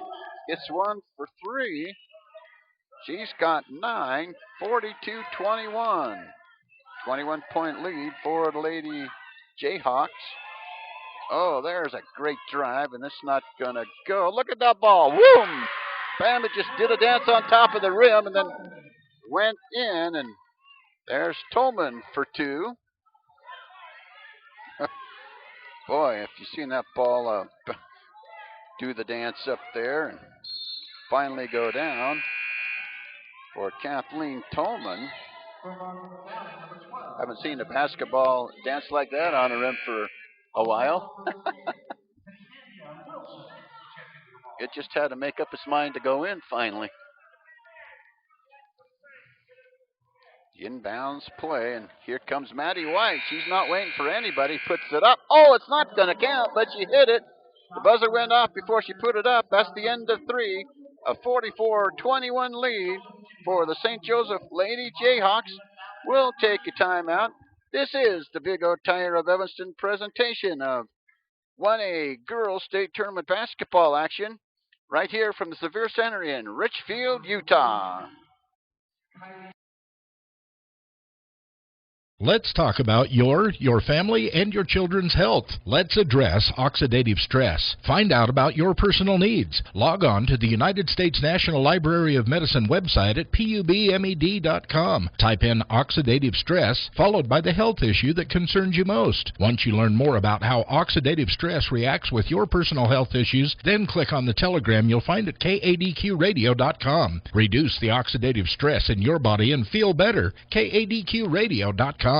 gets one for three. She's got 9, 42-21. 21-point lead for the Lady Jayhawks. Oh, there's a great drive, and it's not going to go. Look at that ball. Boom! Bama just did a dance on top of the rim and then went in, and there's Tolman for two. Boy, if you've seen that ball do the dance up there and finally go down for Kathleen Tolman. Haven't seen a basketball dance like that on a rim for a while. It just had to make up its mind to go in finally. Inbounds play, and here comes Maddie White. She's not waiting for anybody. Puts it up. Oh, it's not going to count, but she hit it. The buzzer went off before she put it up. That's the end of three. A 44-21 lead for the St. Joseph Lady Jayhawks. We'll take a timeout. This is the Big O Tire of Evanston presentation of 1A Girls State Tournament basketball action right here from the Sevier Center in Richfield, Utah. Let's talk about your family, and your children's health. Let's address oxidative stress. Find out about your personal needs. Log on to the United States National Library of Medicine website at pubmed.com. Type in oxidative stress, followed by the health issue that concerns you most. Once you learn more about how oxidative stress reacts with your personal health issues, then click on the telegram you'll find at kadqradio.com. Reduce the oxidative stress in your body and feel better. kadqradio.com.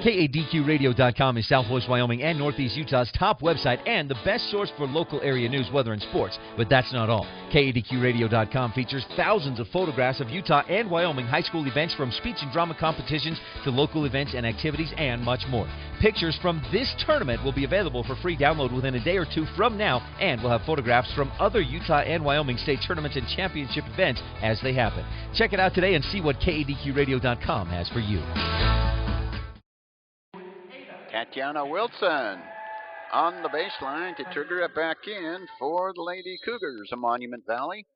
KADQRadio.com is Southwest Wyoming and Northeast Utah's top website and the best source for local area news, weather, and sports. But that's not all. KADQRadio.com features thousands of photographs of Utah and Wyoming high school events, from speech and drama competitions to local events and activities, and much more. Pictures from this tournament will be available for free download within a day or two from now, and we'll have photographs from other Utah and Wyoming state tournaments and championship events as they happen. Check it out today and see what KADQRadio.com has for you. Tatiana Wilson on the baseline to trigger it back in for the Lady Cougars of Monument Valley,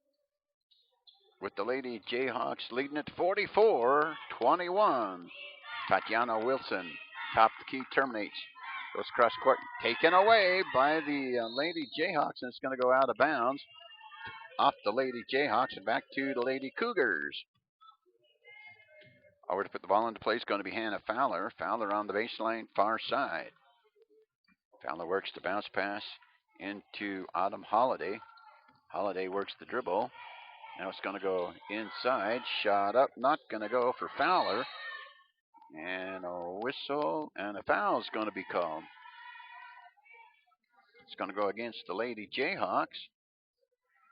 with the Lady Jayhawks leading it 44-21. Tatiana Wilson, top of the key, terminates. Goes across court, taken away by the Lady Jayhawks, and it's going to go out of bounds off the Lady Jayhawks and back to the Lady Cougars. Over to put the ball into play is going to be Hannah Fowler. Fowler on the baseline, far side. Fowler works the bounce pass into Autumn Holiday. Holiday works the dribble. Now it's going to go inside. Shot up, not going to go for Fowler. And a whistle and a foul is going to be called. It's going to go against the Lady Jayhawks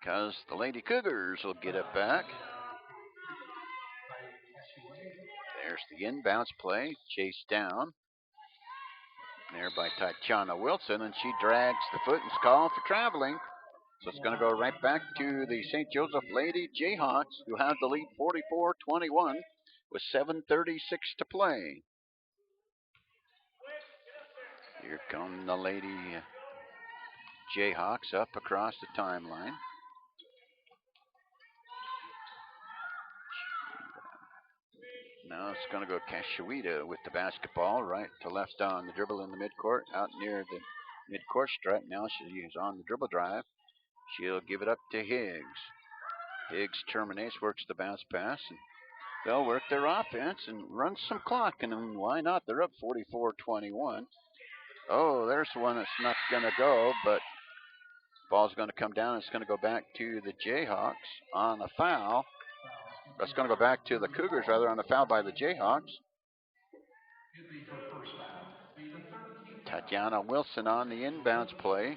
because the Lady Cougars will get it back. There's the inbounds play, chased down there by Tatiana Wilson, and she drags the foot and is called for traveling. So it's going to go right back to the St. Joseph Lady Jayhawks, who have the lead 44-21 with 7:36 to play. Here come the Lady Jayhawks up across the timeline. Now it's going to go Kashuita with the basketball, right to left on the dribble in the midcourt, out near the midcourt stripe. Now she's on the dribble drive. She'll give it up to Higgs. Higgs terminates, works the bounce pass, and they'll work their offense and run some clock. And why not? They're up 44-21. Oh, there's one that's not going to go, but ball's going to come down. It's going to go back to the Jayhawks on a foul. That's going to go back to the Cougars, rather, on a foul by the Jayhawks. Tatiana Wilson on the inbounds play.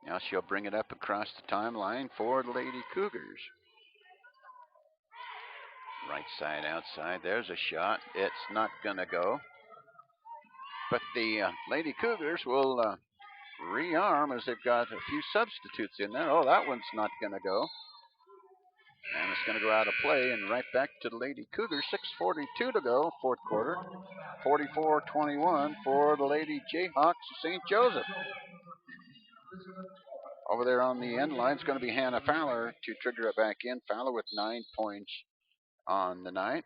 Now she'll bring it up across the timeline for the Lady Cougars. Right side outside. There's a shot. It's not going to go. But the Lady Cougars will rearm as they've got a few substitutes in there. Oh, that one's not going to go. And it's going to go out of play and right back to the Lady Cougars. 6:42 to go, fourth quarter. 44-21 for the Lady Jayhawks of St. Joseph. Over there on the end line is going to be Hannah Fowler to trigger it back in. Fowler with 9 points on the night.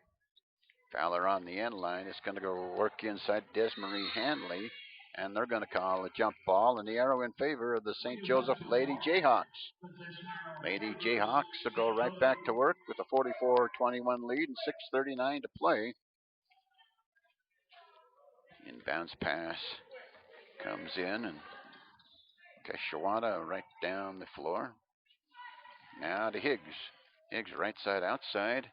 Fowler on the end line is going to go work inside Desmarie Hanley, and they're going to call a jump ball, and the arrow in favor of the St. Joseph Lady Jayhawks. Lady Jayhawks will go right back to work with a 44-21 lead and 6:39 to play. Inbounds pass comes in, and Kashawada right down the floor. Now to Higgs. Higgs right side outside.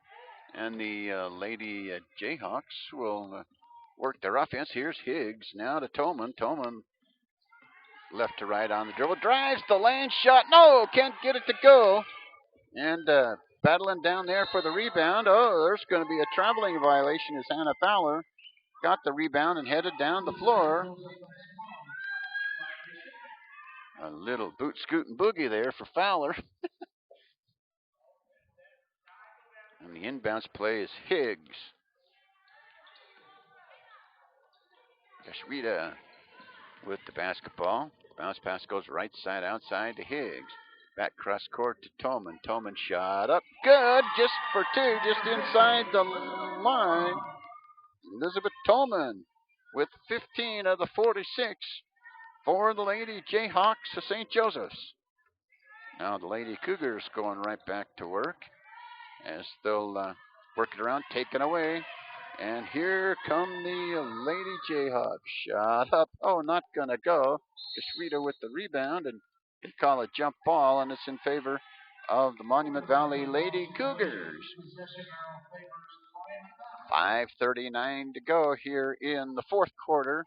And the Lady Jayhawks will work their offense. Here's Higgs now to Toman. Toman left to right on the dribble. Drives the lane shot. No, can't get it to go. And battling down there for the rebound. Oh, there's going to be a traveling violation as Hannah Fowler got the rebound and headed down the floor. A little boot scooting boogie there for Fowler. And the inbounds play is Higgs. Kashwita with the basketball. Bounce pass goes right side outside to Higgs. Back cross court to Toman. Toman shot up. Good. Just for two. Just inside the line. Elizabeth Toman with 15 of the 46 for the Lady Jayhawks of St. Joseph's. Now the Lady Cougars going right back to work as they'll work it around, taken away. And here come the Lady Jayhawks. Shot up. Oh, not going to go. Kashwita with the rebound and can call a jump ball, and it's in favor of the Monument Valley Lady Cougars. 5:39 to go here in the fourth quarter.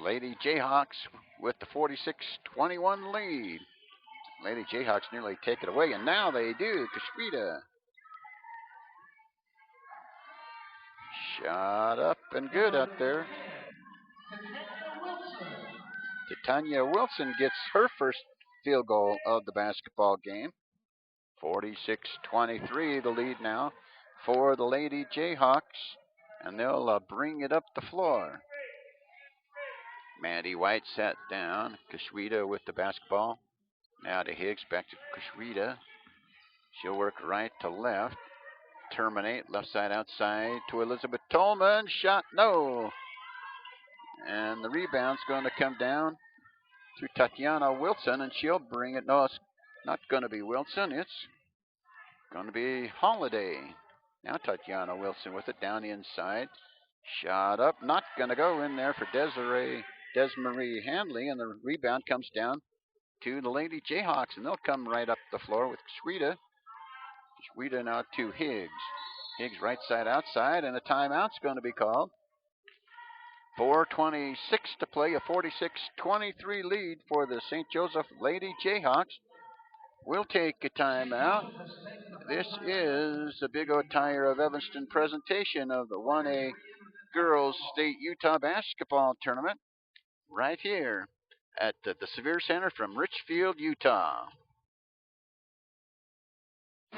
Lady Jayhawks with the 46-21 lead. Lady Jayhawks nearly take it away, and now they do. Kashwita. Shot up and good out there. Tanya Wilson gets her first field goal of the basketball game. 46-23 the lead now for the Lady Jayhawks, and they'll bring it up the floor. Maddie White sat down. Kashwita with the basketball. Now to Higgs, back to Kashwita. She'll work right to left. Terminate, left side outside to Elizabeth Tolman. Shot, no. And the rebound's going to come down to Tatiana Wilson, and she'll bring it. No, it's not going to be Wilson. It's going to be Holiday. Now Tatiana Wilson with it down the inside. Shot up, not going to go in there for Desmarie Handley, and the rebound comes down to the Lady Jayhawks, and they'll come right up the floor with Kashwita. Kashwita now to Higgs. Higgs right side outside, and a timeout's going to be called. 4:26 to play, a 46-23 lead for the St. Joseph Lady Jayhawks. We'll take a timeout. This is the Big O Tire of Evanston presentation of the 1A Girls State Utah Basketball Tournament right here at the Sevier Center from Richfield, Utah.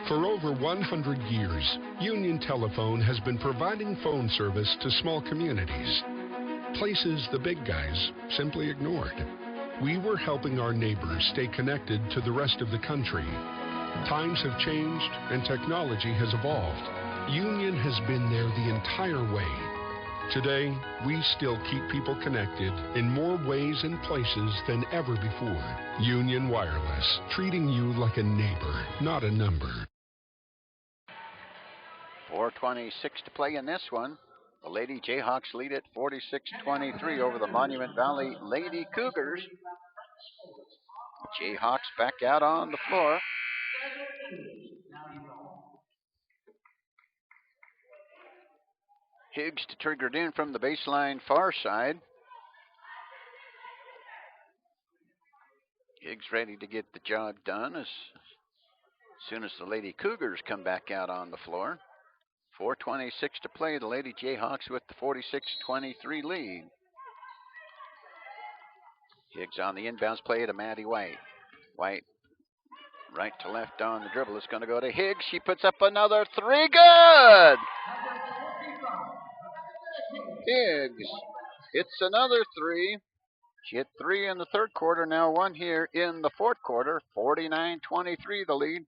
For over 100 years, Union Telephone has been providing phone service to small communities, places the big guys simply ignored. We were helping our neighbors stay connected to the rest of the country. Times have changed and technology has evolved. Union has been there the entire way. Today, we still keep people connected in more ways and places than ever before. Union Wireless, treating you like a neighbor, not a number. 4:26 to play in this one. The Lady Jayhawks lead it 46-23 over the Monument Valley Lady Cougars. Jayhawks back out on the floor. Higgs to trigger it in from the baseline far side. Higgs ready to get the job done as soon as the Lady Cougars come back out on the floor. 4:26 to play. The Lady Jayhawks with the 46-23 lead. Higgs on the inbounds play to Maddie White. White right to left on the dribble. It's going to go to Higgs. She puts up another three. Good! Higgs hits another three. She hit three in the third quarter, now one here in the fourth quarter. 49-23 the lead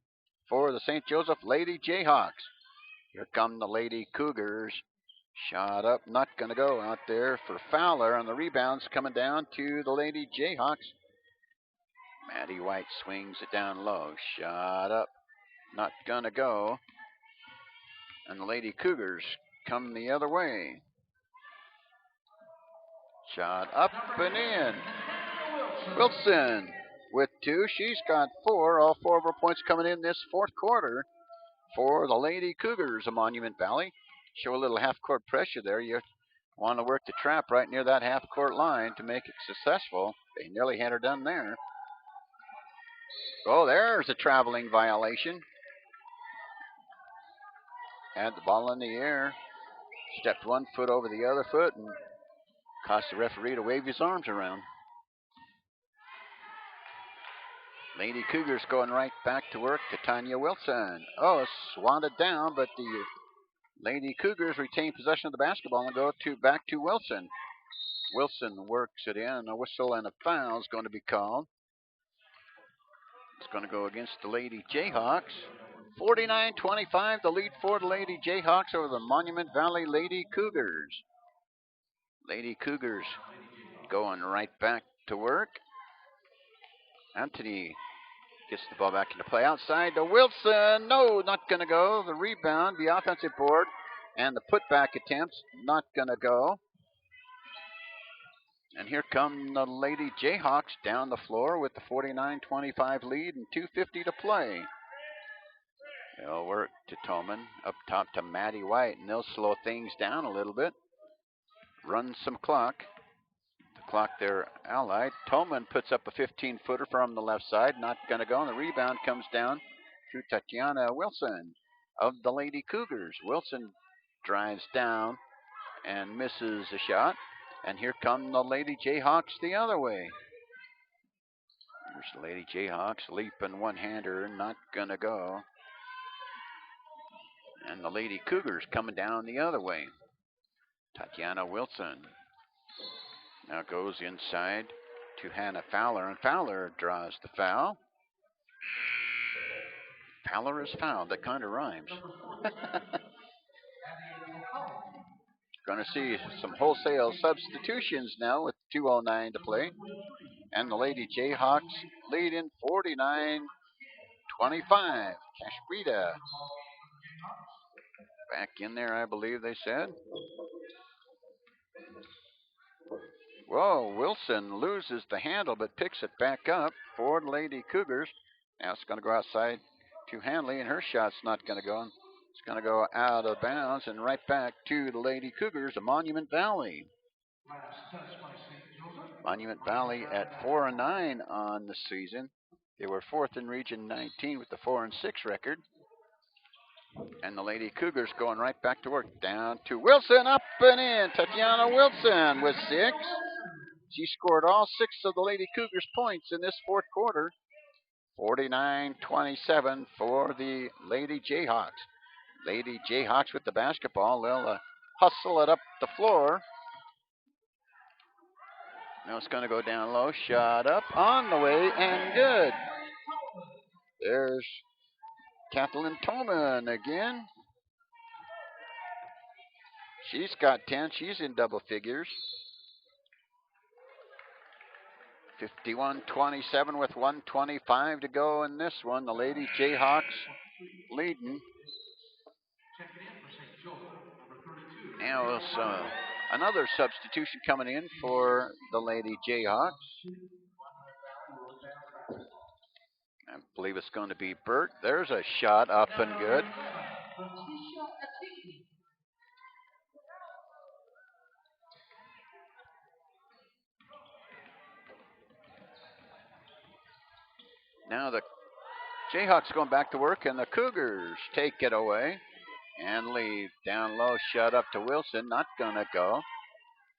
for the St. Joseph Lady Jayhawks. Here come the Lady Cougars. Shot up, not going to go out there for Fowler, and the rebounds coming down to the Lady Jayhawks. Maddie White swings it down low. Shot up, not going to go. And the Lady Cougars come the other way. Shot up and in. Wilson with two. She's got four. All four of her points coming in this fourth quarter for the Lady Cougars of Monument Valley. Show a little half-court pressure there. You want to work the trap right near that half-court line to make it successful. They nearly had her done there. Oh, there's a traveling violation. Had the ball in the air. Stepped one foot over the other foot and caused the referee to wave his arms around. Lady Cougars going right back to work to Tanya Wilson. Oh, swatted down, but the Lady Cougars retain possession of the basketball and go back to Wilson. Wilson works it in. A whistle and a foul is going to be called. It's going to go against the Lady Jayhawks. 49-25, the lead for the Lady Jayhawks over the Monument Valley Lady Cougars. Lady Cougars going right back to work. Anthony gets the ball back into play outside to Wilson. No, not going to go. The rebound, the offensive board, and the putback attempts, not going to go. And here come the Lady Jayhawks down the floor with the 49-25 lead and 2:50 to play. They'll work to Toman, up top to Maddie White, and they'll slow things down a little bit. Run some clock. The clock there allied. Toman puts up a 15-footer from the left side, not going to go, and the rebound comes down to Tatiana Wilson of the Lady Cougars. Wilson drives down and misses a shot. And here come the Lady Jayhawks the other way. Here's the Lady Jayhawks, leaping one-hander, not going to go. And the Lady Cougars coming down the other way. Tatiana Wilson now goes inside to Hannah Fowler, and Fowler draws the foul. Fowler is fouled. That kind of rhymes. Going to see some wholesale substitutions now with 2:09 to play. And the Lady Jayhawks lead in 49-25. Kashbrita back in there, I believe they said. Whoa, Wilson loses the handle but picks it back up for the Lady Cougars. Now it's going to go outside to Hanley, and her shot's not going to go. It's going to go out of bounds and right back to the Lady Cougars of Monument Valley. Monument Valley at 4-9 on the season. They were fourth in Region 19 with the 4-6 record. And the Lady Cougars going right back to work. Down to Wilson, up and in. Tatiana Wilson with 6. She scored all 6 of the Lady Cougars' points in this fourth quarter. 49-27 for the Lady Jayhawks. Lady Jayhawks with the basketball. They'll hustle it up the floor. Now it's going to go down low. Shot up on the way and good. There's Kathleen Toman again. She's got 10. She's in double figures. 51-27 with 1:25 to go in this one. The Lady Jayhawks leading. Now another substitution coming in for the Lady Jayhawks. I believe it's going to be Burt. There's a shot up and good. Now the Jayhawks going back to work, and the Cougars take it away and leave. Down low, shot up to Wilson, not going to go.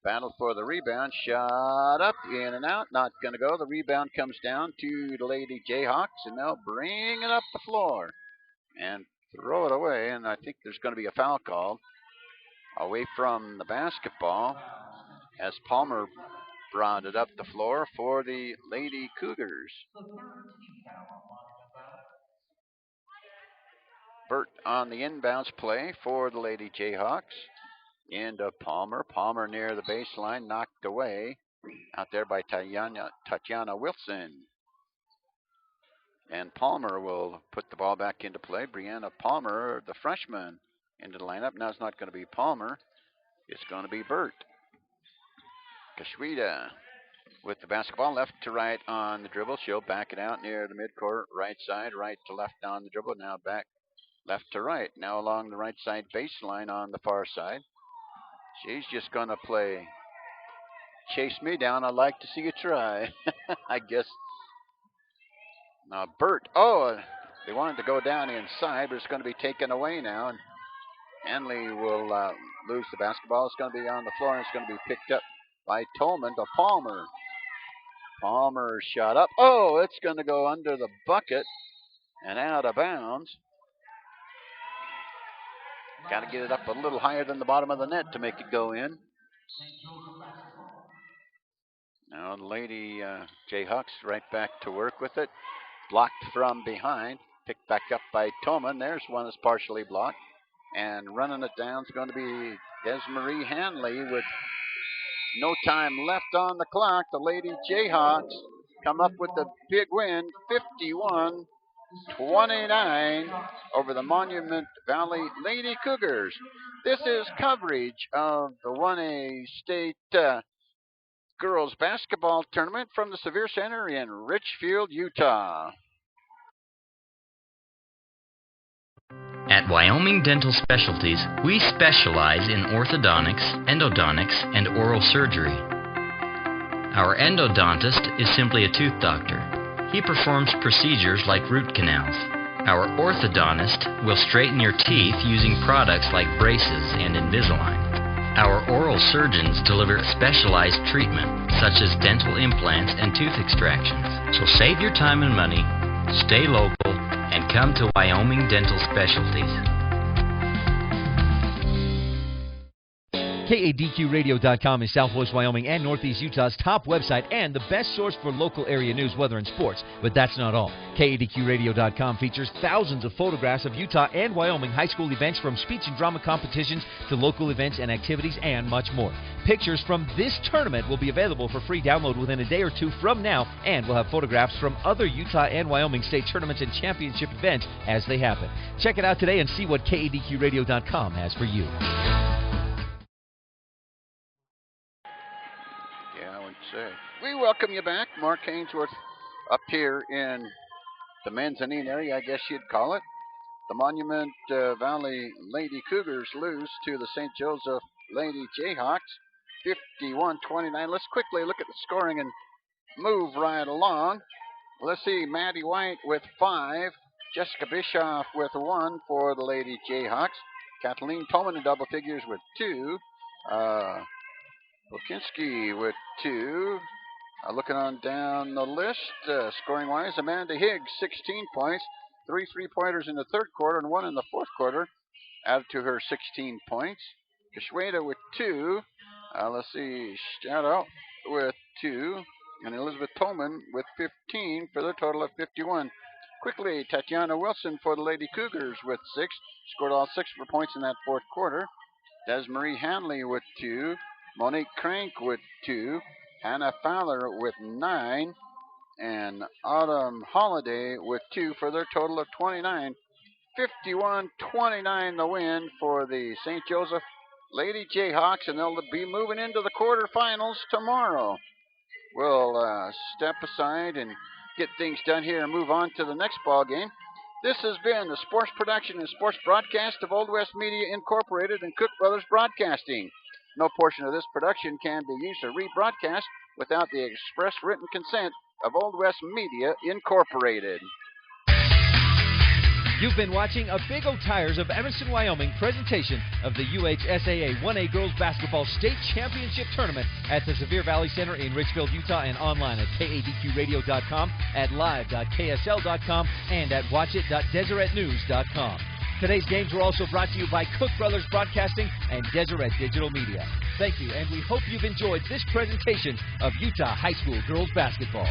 Battle for the rebound, shot up, in and out, not going to go. The rebound comes down to the Lady Jayhawks, and they'll bring it up the floor and throw it away, and I think there's going to be a foul called away from the basketball as Palmer brought it up the floor for the Lady Cougars. Burt on the inbounds play for the Lady Jayhawks. Into Palmer. Palmer near the baseline, knocked away out there by Tatiana Wilson. And Palmer will put the ball back into play. Brianna Palmer, the freshman, into the lineup. Now it's not going to be Palmer. It's going to be Burt. Kashwida with the basketball, left to right on the dribble. She'll back it out near the midcourt, right side, right to left on the dribble. Now back left to right. Now along the right side baseline on the far side. She's just going to play chase me down. I'd like to see you try. I guess. Now Burt, they wanted to go down inside, but it's going to be taken away now. And Hanley will lose the basketball. It's going to be on the floor, and it's going to be picked up by Tolman to Palmer. Palmer shot up. It's going to go under the bucket and out of bounds. Got to get it up a little higher than the bottom of the net to make it go in. Now the Lady Jayhawks right back to work with it. Blocked from behind. Picked back up by Tolman. There's one that's partially blocked. And running it down is going to be Desmarie Hanley with no time left on the clock. The Lady Jayhawks come up with a big win, 51-29 over the Monument Valley Lady Cougars. This is coverage of the 1A State Girls Basketball Tournament from the Sevier Center in Richfield, Utah. At Wyoming Dental Specialties, we specialize in orthodontics, endodontics, and oral surgery. Our endodontist is simply a tooth doctor. He performs procedures like root canals. Our orthodontist will straighten your teeth using products like braces and Invisalign. Our oral surgeons deliver specialized treatment, such as dental implants and tooth extractions. So save your time and money, stay local, and come to Wyoming Dental Specialties. KADQRadio.com is Southwest Wyoming and Northeast Utah's top website and the best source for local area news, weather, and sports. But that's not all. KADQRadio.com features thousands of photographs of Utah and Wyoming high school events, from speech and drama competitions to local events and activities and much more. Pictures from this tournament will be available for free download within a day or two from now, and we'll have photographs from other Utah and Wyoming state tournaments and championship events as they happen. Check it out today and see what KADQRadio.com has for you. We welcome you back. Mark Ainsworth up here in the mezzanine area, I guess you'd call it. The Monument Valley Lady Cougars lose to the St. Joseph Lady Jayhawks, 51-29. Let's quickly look at the scoring and move right along. Let's see, Maddie White with 5, Jessica Bischoff with 1 for the Lady Jayhawks, Kathleen Tolman in double figures with 2, Wilkinski with 2. Looking on down the list, scoring-wise, Amanda Higgs, 16 points, 3 3-pointers in the third quarter and 1 in the fourth quarter, added to her 16 points. Kashweda with 2. Let's see, Shadow with 2, and Elizabeth Tolman with 15 for the total of 51. Quickly, Tatiana Wilson for the Lady Cougars with 6, scored all 6 of her points in that fourth quarter. Desmarie Hanley with 2, Monique Crank with 2, Hannah Fowler with 9, and Autumn Holiday with 2 for their total of 29. 51-29 the win for the St. Joseph Lady Jayhawks, and they'll be moving into the quarterfinals tomorrow. We'll step aside and get things done here and move on to the next ball game. This has been the sports production and sports broadcast of Old West Media Incorporated and Cook Brothers Broadcasting. No portion of this production can be used or rebroadcast without the express written consent of Old West Media Incorporated. You've been watching a Big O Tires of Evanston, Wyoming presentation of the UHSAA 1A Girls Basketball State Championship Tournament at the Sevier Valley Center in Richfield, Utah, and online at kadqradio.com, at live.ksl.com, and at watchit.deseretnews.com. Today's games were also brought to you by Cook Brothers Broadcasting and Deseret Digital Media. Thank you, and we hope you've enjoyed this presentation of Utah High School Girls Basketball.